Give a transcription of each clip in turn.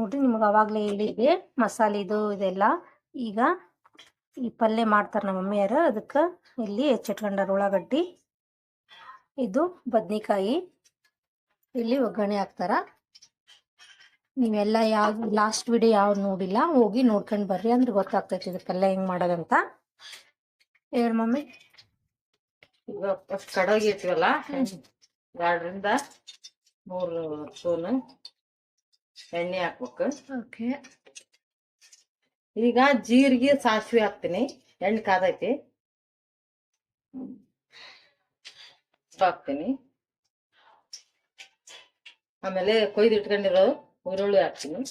ನೋಡ್ರಿ ನಿಮ್ಗೆ ಅವಾಗಲೇ ಹೇಳಿದೆ ಮಸಾಲೆ ಇದು ಇದೆಲ್ಲ. ಈಗ ಈ ಪಲ್ಯ ಮಾಡ್ತಾರೆ ನಮ್ಮ ಮಮ್ಮಿಯರು. ಅದಕ್ಕೆ ಇಲ್ಲಿ ಹೆಚ್ಚಿಟ್ಕೊಂಡಾರ ಉಳ್ಳಾಗಡ್ಡಿ, ಇದು ಬದ್ನಿಕಾಯಿ, ಇಲ್ಲಿ ಒಗ್ಗರಣೆ ಹಾಕ್ತಾರ. ನೀವೆಲ್ಲ ಯಾವ್ದು ಲಾಸ್ಟ್ ವಿಡಿಯೋ ಯಾವ್ದು ನೋಡಿಲ್ಲ ಹೋಗಿ ನೋಡ್ಕೊಂಡು ಬರ್ರಿ, ಅಂದ್ರೆ ಗೊತ್ತಾಗ್ತೈತಿ ಇದು ಪಲ್ಯ ಹೆಂಗ್ ಮಾಡೋದಂತ. ಹೇಳಿ ಮಮ್ಮಿ. ಈಗ ಫಸ್ಟ್ ಕಡಾಯಿ ಇಟ್ವಲ್ಲ, 2 ರಿಂದ 3 ಸ್ಪೂನ್ ಎಣ್ಣೆ ಹಾಕ್ಬೇಕು. ಓಕೆ. ಈಗ ಜೀರಿಗೆ ಸಾಸಿವೆ ಹಾಕ್ತೀನಿ. ಎಣ್ಣೆ ಕಾದೈತಿ, ಹಾಕ್ತೀನಿ. ಆಮೇಲೆ ಕೊಯ್ದು ಇಟ್ಕೊಂಡಿರೋ ಈರುಳ್ಳಿ ಹಾಕ್ತೀನಿ.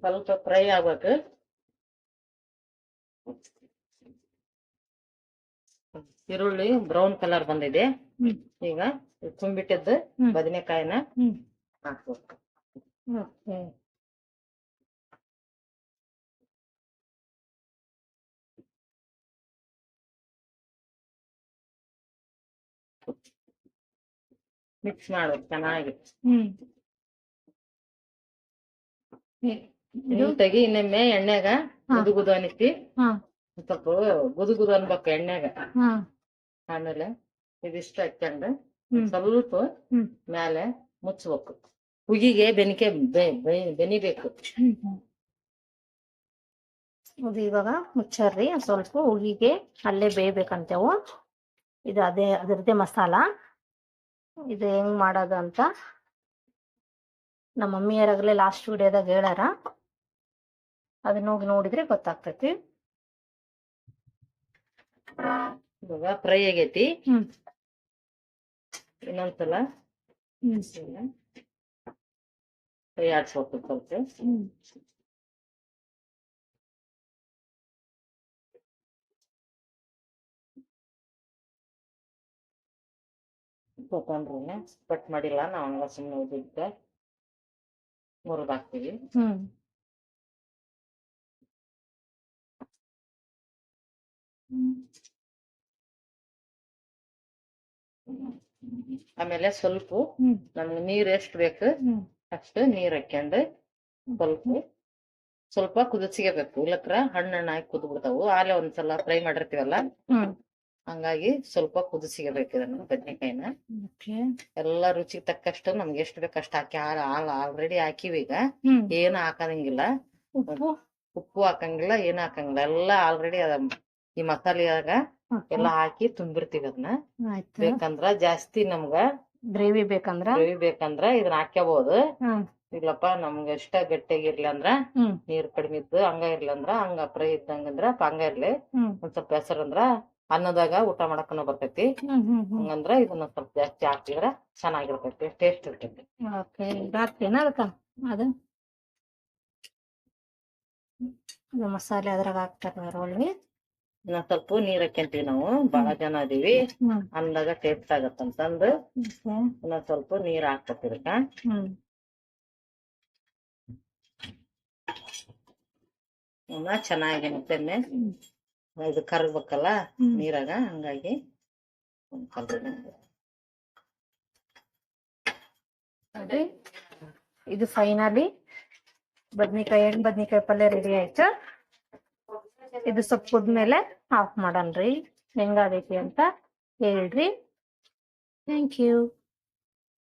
ಸ್ವಲ್ಪ ಫ್ರೈ ಆಗ್ಬೇಕು. ಈರುಳ್ಳಿ ಬ್ರೌನ್ ಕಲರ್ ಬಂದಿದೆ. ಈಗ ತುಂಬಿಟ್ಟಿದ್ದು ಬದನೆಕಾಯಿನ ಹಾಕ್ಬೇಕು. ಮಿಕ್ಸ್ ಮಾಡ್ಬೇಕು ಚೆನ್ನಾಗಿ. ತೆಗಿ ಇನ್ನೊಮ್ಮೆ ಎಣ್ಣೆಗ ಗುದು ಅನಿಸಿ ಸ್ವಲ್ಪ ಗುದು ಅನ್ಬೇಕು ಎಣ್ಣೆಗ. ಆಮೇಲೆ ಇದಿಷ್ಟು ಹಾಕ್ಕೊಂಡು ಸ್ವಲ್ಪ ಮ್ಯಾಲೆ ಮುಚ್ಚಬೇಕು. ಹುಗಿಗೆ ಬೆನಿಬೇಕು. ಇದು ಇವಾಗ ಮುಚ್ಚಾರ್ರಿ, ಸ್ವಲ್ಪ ಹುಗಿಗೆ ಅಲ್ಲೇ ಬೇಯ್ಬೇಕಂತೇವು. ಇದು ಅದರದ್ದೇ ಮಸಾಲ. ಇದು ಹೆಂಗ್ ಮಾಡೋದು ಅಂತ ನಮ್ಮ ಮಮ್ಮಿಯರಾಗಲೇ ಲಾಸ್ಟ್ ವಿಡಿಯೋದಾಗ ಹೇಳಾರ. ಅದನ್ನ ಹೋಗಿ ನೋಡಿದ್ರೆ ಗೊತ್ತಾಗ್ತೈತಿ. ಇವಾಗ ಫ್ರೈ ಆಗೈತಿ. ಇನ್ನೊಂದ್ಸಲ ಫ್ರೈ ಆಡ್ಸ್ಬೇಕು ಸ್ವಲ್ಪ. ಕೊತ್ತಂಬ್ರಿನ ಕಟ್ ಮಾಡಿಲ್ಲ ನಾವು, ಹಂಗ ಸುಮ್ಮನೆ ಉದ್ದಿದ್ದ ಮುರಿದು ಹಾಕ್ತೀವಿ. ಆಮೇಲೆ ಸ್ವಲ್ಪ ನಮ್ಗೆ ನೀರ್ ಎಷ್ಟು ಬೇಕು ಅಷ್ಟು ನೀರ್ ಹಾಕ್ಯಂಡು ಸ್ವಲ್ಪ ಕುದಿಸ್ಕೋಬೇಕು. ಇಲ್ಲಕ್ರ ಹಣ್ಣು ಹಾಕಿ ಕುದ್ ಬಿಡ್ತಾವು. ಆಲೆ ಒಂದ್ಸಲ ಫ್ರೈ ಮಾಡಿರ್ತೀವಲ್ಲ, ಹಂಗಾಗಿ ಸ್ವಲ್ಪ ಕುದಿಸ್ಕೋಬೇಕು ಇದನ್ನ ಬದ್ನೆಕಾಯಿನ. ಎಲ್ಲಾ ರುಚಿಗೆ ತಕ್ಕಷ್ಟು ನಮ್ಗೆ ಎಷ್ಟು ಬೇಕು ಅಷ್ಟು ಹಾಕಿ ಆಲ್ರೆಡಿ ಹಾಕಿವಿ. ಈಗ ಏನು ಹಾಕಂಗಿಲ್ಲ, ಉಪ್ಪು ಹಾಕಂಗಿಲ್ಲ, ಏನು ಹಾಕಂಗಿಲ್ಲ. ಎಲ್ಲಾ ಆಲ್ರೆಡಿ ಈ ಮಸಾಲೆಯಾಗ ಎಲ್ಲಾ ಹಾಕಿ ತುಂಬಿರ್ತೀವಿ. ಅದನ್ನ ಬೇಕಂದ್ರ ಜಾಸ್ತಿ ನಮ್ಗ ಗ್ರೇವಿ ಬೇಕಂದ್ರ ಇದನ್ನ ಹಾಕ್ಯಬಹುದು. ಇಲ್ಲಪ್ಪ ನಮ್ಗ ಎಷ್ಟ ಗಟ್ಟಿಯಾಗಿರ್ಲಿ ಅಂದ್ರ ನೀರ್ ಕಡಿಮೆ ಇದ್ದು ಹಂಗ ಇರ್ಲಿ ಅಂದ್ರ ಹಂಗ ಫ್ರೈ ಇದ್ದಂಗಂದ್ರ ಹಂಗ ಇರ್ಲಿ. ಒಂದ್ ಸ್ವಲ್ಪ ಹೆಸರು ಅಂದ್ರ ಅನ್ನದಾಗ ಊಟ ಮಾಡಕನ ಬರ್ತೈತಿ. ಹಂಗಂದ್ರ ಇದನ್ನ ಸ್ವಲ್ಪ ಜಾಸ್ತಿ ಹಾಕಿದ್ರ ಚೆನ್ನಾಗಿರ್ತೈತಿ, ಟೇಸ್ಟ್ ಇರ್ತೈತಿ. ಮಸಾಲೆ ಅದ್ರಾಗ ಹಾಕ್ತಾರ. ಇನ್ನ ಸ್ವಲ್ಪ ನೀರ್ ಹಾಕ್ಯಂತೀವಿ ನಾವು, ಬಹಳ ಜನ ಅದೀವಿ ಅಂದಾಗ ಟೇಸ್ಟ್ ಆಗತ್ತಂತಂದು ಇನ್ನ ಸ್ವಲ್ಪ ನೀರ್ ಹಾಕ್ಬೇಕು ಇದಕ್ಕ. ಚೆನ್ನಾಗಿ ಮತ್ತೊಮ್ಮೆ ಇದು ಕರಗ್ಬೇಕಲ್ಲ ನೀರಾಗ, ಹಂಗಾಗಿ ಇದು ಫೈನಲಿ ಬದ್ನಿಕಾಯಿ ಪಲ್ಯ ರೆಡಿ ಆಯ್ತು. ಇದು ಸ್ವಲ್ಪ ಕುದ್ಮೇಲೆ ಆಫ್ ಮಾಡನ್ರಿ. ಹೆಂಗಾಗೈತಿ ಅಂತ ಹೇಳ್ರಿ. Thank you.